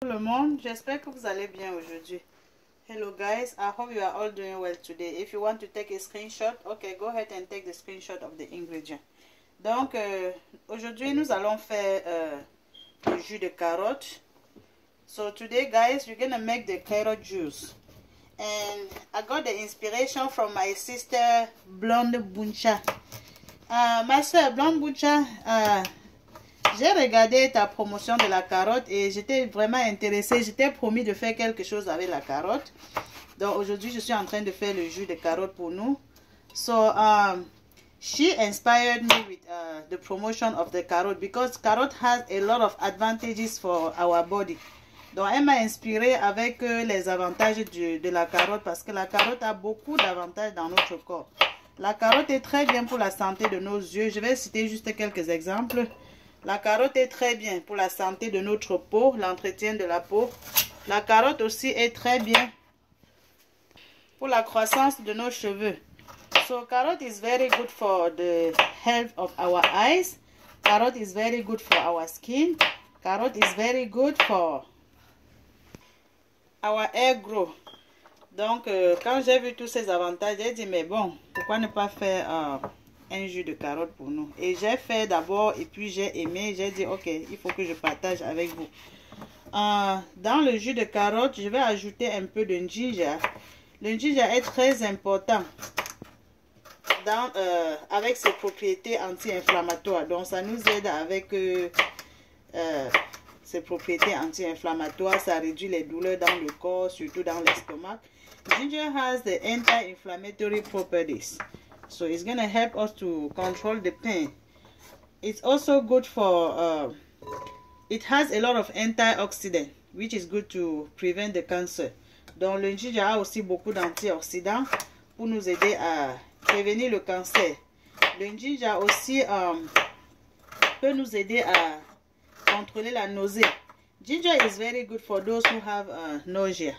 Tout le monde, j'espère que vous allez bien aujourd'hui. Hello guys, I hope you are all doing well today. If you want to take a screenshot, okay, go ahead and take the screenshot of the ingredient. Donc aujourd'hui nous allons faire le jus de carotte. So today guys, we're gonna make the carrot juice. And I got the inspiration from my sister Blonde Buncha. Ma soeur Blonde Buncha, j'ai regardé ta promotion de la carotte et j'étais vraiment intéressée. J'étais promis de faire quelque chose avec la carotte. Donc aujourd'hui, je suis en train de faire le jus de carotte pour nous. So, she inspired me with the promotion of the carrot because carrot has a lot of advantages for our body. Donc, elle m'a inspiré avec les avantages de la carotte parce que la carotte a beaucoup d'avantages dans notre corps. La carotte est très bien pour la santé de nos yeux. Je vais citer juste quelques exemples. La carotte est très bien pour la santé de notre peau, l'entretien de la peau. La carotte aussi est très bien pour la croissance de nos cheveux. So, carrot is very good for the health of our eyes. Carrot is very good for our skin. Carrot is very good for our hair grow. Donc, quand j'ai vu tous ces avantages, j'ai dit, mais bon, pourquoi ne pas faire un jus de carotte pour nous? Et j'ai fait d'abord, et puis j'ai aimé, j'ai dit, ok, il faut que je partage avec vous. Dans le jus de carotte, je vais ajouter un peu de ginger. Le ginger est très important avec ses propriétés anti-inflammatoires. Donc, ça nous aide avec ses propriétés anti-inflammatoires. Ça réduit les douleurs dans le corps, surtout dans l'estomac. Ginger has the anti-inflammatory properties. So it's going to help us to control the pain. It's also good for, it has a lot of antioxidants, which is good to prevent the cancer. Donc le ginger a aussi beaucoup d'antioxydants pour nous aider à prévenir le cancer. Le ginger aussi peut nous aider à contrôler la nausée. Ginger is very good for those who have nausea.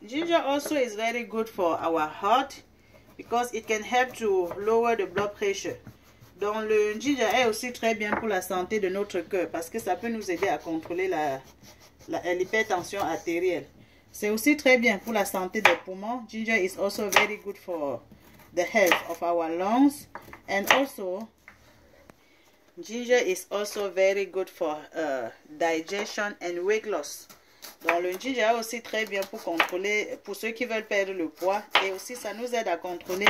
Ginger also is very good for our heart because it can help to lower the blood pressure. Donc le ginger est aussi très bien pour la santé de notre cœur parce que ça peut nous aider à contrôler l'hypertension artérielle. C'est aussi très bien pour la santé des poumons. Ginger is also very good for the health of our lungs, and also ginger is also very good for digestion and weight loss. Donc le ginger est aussi très bien pour contrôler, pour ceux qui veulent perdre le poids, et aussi ça nous aide à contrôler,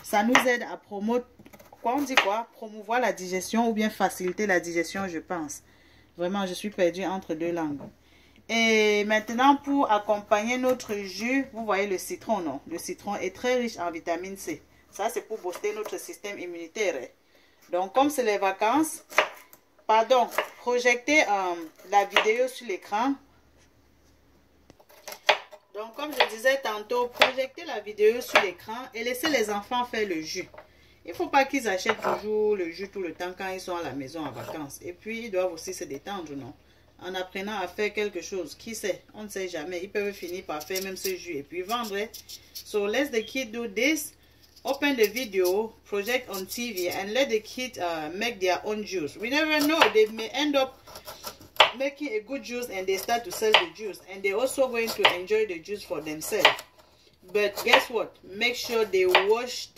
ça nous aide à promouvoir la digestion ou bien faciliter la digestion, je pense. Vraiment, je suis perdue entre deux langues. Et maintenant, pour accompagner notre jus, vous voyez le citron, non? Le citron est très riche en vitamine C. Ça, c'est pour booster notre système immunitaire. Donc, comme c'est les vacances, pardon, projectez la vidéo sur l'écran. Donc, comme je disais tantôt, projectez la vidéo sur l'écran et laissez les enfants faire le jus. Il ne faut pas qu'ils achètent toujours le jus tout le temps quand ils sont à la maison en vacances. Et puis, ils doivent aussi se détendre, non? En apprenant à faire quelque chose. Qui sait? On ne sait jamais. Ils peuvent finir par faire même ce jus et puis vendre. So, let the kid do this. Open the video, project on TV, and let the kids make their own juice. We never know. They may end up making a good juice and they start to sell the juice. And they're also going to enjoy the juice for themselves. But guess what? Make sure they wash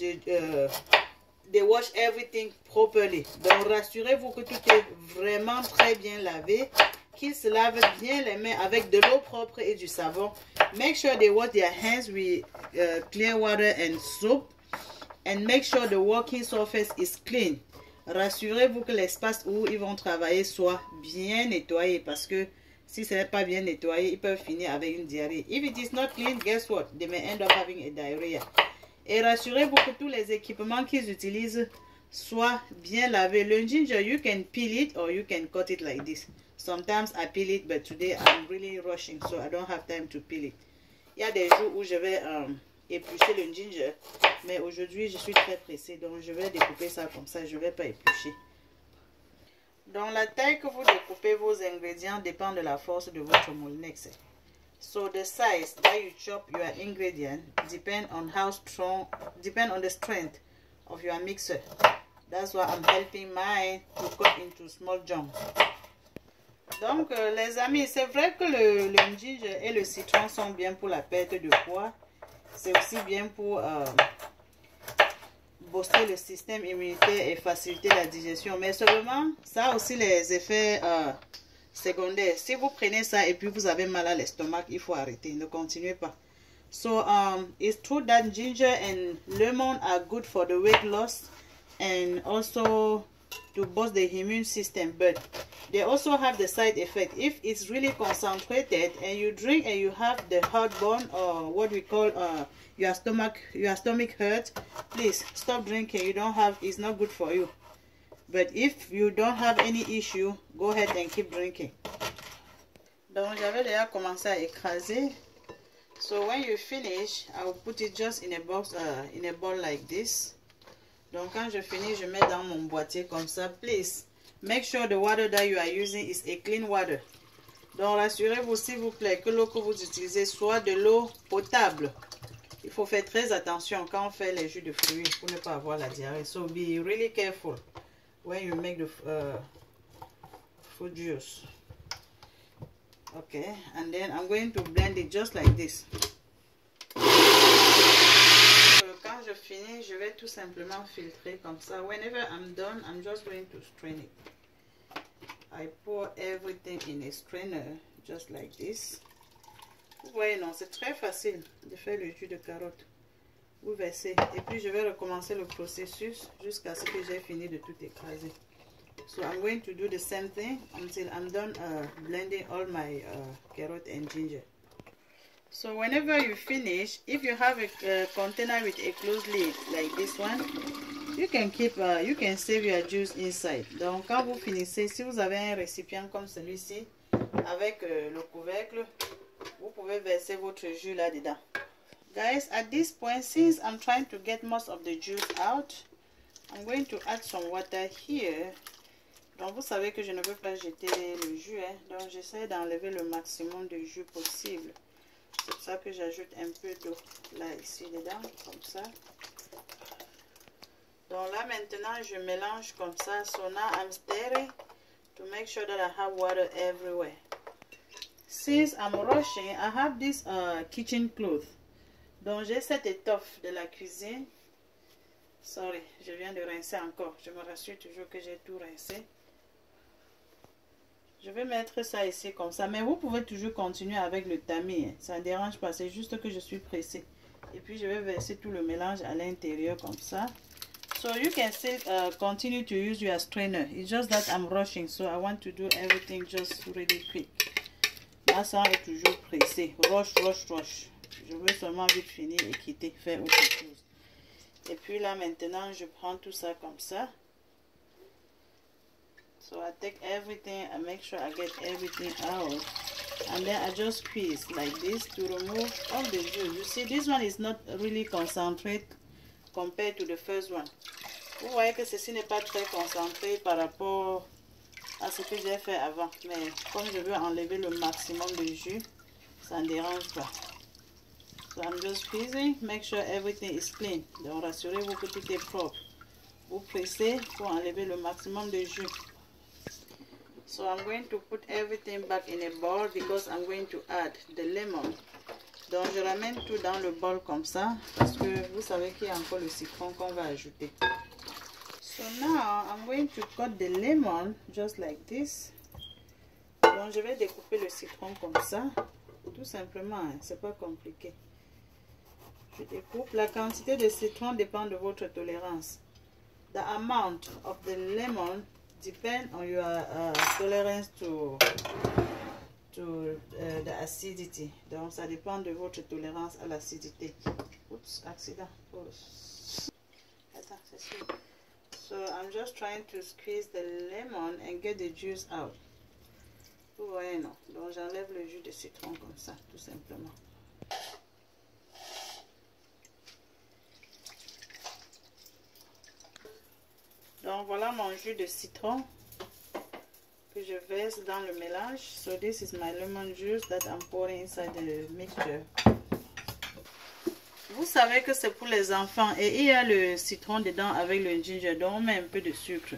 everything properly. Donc, rassurez-vous que tout est vraiment très bien lavé. Qu'ils se lavent bien les mains avec de l'eau propre et du savon. Make sure they wash their hands with clear water and soap. And make sure the working surface is clean. Rassurez-vous que l'espace où ils vont travailler soit bien nettoyé. Parce que si ce n'est pas bien nettoyé, ils peuvent finir avec une diarrhée. If it is not clean, guess what? They may end up having a diarrhea. Et rassurez-vous que tous les équipements qu'ils utilisent soient bien lavés. Le ginger, you can peel it or you can cut it like this. Sometimes I peel it, but today I'm really rushing, so I don't have time to peel it. Il y a des jours où je vais éplucher le ginger, mais aujourd'hui je suis très pressée, donc je vais découper ça comme ça, je ne vais pas éplucher. Dans la taille que vous découpez vos ingrédients dépend de la force de votre moulinex. So the size that you chop your ingredient depend on the strength of your mixer. That's why I'm helping mine to cut into small chunks. Donc les amis, c'est vrai que le ginger et le citron sont bien pour la perte de poids. C'est aussi bien pour booster le système immunitaire et faciliter la digestion. Mais seulement, ça a aussi les effets secondaires. Si vous prenez ça et puis vous avez mal à l'estomac, il faut arrêter. Ne continuez pas. So it's true that ginger and lemon are good for the weight loss and also to boost the immune system, but they also have the side effect. If it's really concentrated and you drink and you have the heartburn or what we call your stomach hurt, please stop drinking. You don't have, it's not good for you. But if you don't have any issue, go ahead and keep drinking. Donc j'avais déjà commencé à écraser. So when you finish, I will put it just in a box, in a bowl like this. Donc quand je finis, je mets dans mon boîtier comme ça. Please make sure the water that you are using is a clean water. Donc rassurez-vous s'il vous plaît que l'eau que vous utilisez soit de l'eau potable. Il faut faire très attention quand on fait les jus de fruits pour ne pas avoir la diarrhée. So be really careful when you make the fruit juice. Okay, and then I'm going to blend it just like this. Quand je finis, je vais tout simplement filtrer comme ça. Whenever I'm done, I'm just going to strain it. I pour everything in a strainer, just like this. Vous voyez, non, c'est très facile de faire le jus de carotte. Vous versez. Et puis, je vais recommencer le processus jusqu'à ce que j'ai fini de tout écraser. So, I'm going to do the same thing until I'm done blending all my carrot and ginger. So whenever you finish, if you have a container with a closed lid like this one, you can keep, you can save your juice inside. Donc quand vous finissez, si vous avez un récipient comme celui-ci avec le couvercle, vous pouvez verser votre jus là-dedans. Guys, at this point, since I'm trying to get most of the juice out, I'm going to add some water here. Donc vous savez que je ne veux pas jeter le jus, hein? Donc j'essaie d'enlever le maximum de jus possible. C'est pour ça que j'ajoute un peu d'eau là, ici, dedans, comme ça. Donc là, maintenant, je mélange comme ça. So now I'm stirring to make sure that I have water everywhere. Since I'm rushing, I have this kitchen cloth. Donc j'ai cette étoffe de la cuisine. Sorry, je viens de rincer encore. Je me rassure toujours que j'ai tout rincé. Je vais mettre ça ici comme ça. Mais vous pouvez toujours continuer avec le tamis. Hein. Ça ne dérange pas. C'est juste que je suis pressée. Et puis je vais verser tout le mélange à l'intérieur comme ça. So you can still continue to use your strainer. It's just that I'm rushing. So I want to do everything just really quick. Là, ça est toujours pressé. Rush, rush, rush. Je veux seulement vite finir et quitter. Faire autre chose. Et puis là maintenant, je prends tout ça comme ça. So I take everything, I make sure I get everything out. And then I just squeeze like this to remove all the juice. You see, this one is not really concentrated compared to the first one. Vous voyez que ceci n'est pas très concentré par rapport à ce que j'ai fait avant. Mais comme je veux enlever le maximum de jus, ça ne dérange pas. So I'm just squeezing, make sure everything is clean. Donc rassurez-vous que tout est propre. Vous pressez pour enlever le maximum de jus. So I'm going to put everything back in a bowl because I'm going to add the lemon. Donc je ramène tout dans le bol comme ça parce que vous savez qu'il y a encore le citron qu'on va ajouter. So now I'm going to cut the lemon just like this. Donc je vais découper le citron comme ça. Tout simplement, hein, c'est pas compliqué. Je découpe. La quantité de citron dépend de votre tolérance. The amount of the lemon depend on your tolerance to the acidity. Donc ça dépend de votre tolérance à l'acidité. Oups, accident. Oh. Attends, c'est sûr. So I'm just trying to squeeze the lemon and get the juice out. Vous voyez, non? Donc j'enlève le jus de citron comme ça, tout simplement. Donc voilà mon jus de citron que je verse dans le mélange. So this is my lemon juice that I'm pouring inside the mixture. Vous vous savez que c'est pour les enfants et il y a le citron dedans avec le ginger, donc on met un peu de sucre.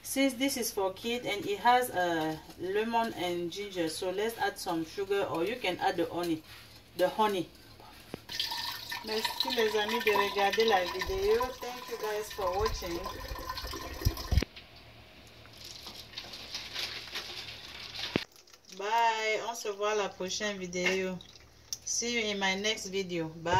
Since this is for kids and it has lemon and ginger, so let's add some sugar or you can add the honey. Merci les amis de regarder la vidéo. Thank you guys for watching. Bye. On se voit à la prochaine vidéo. See you in my next video. Bye.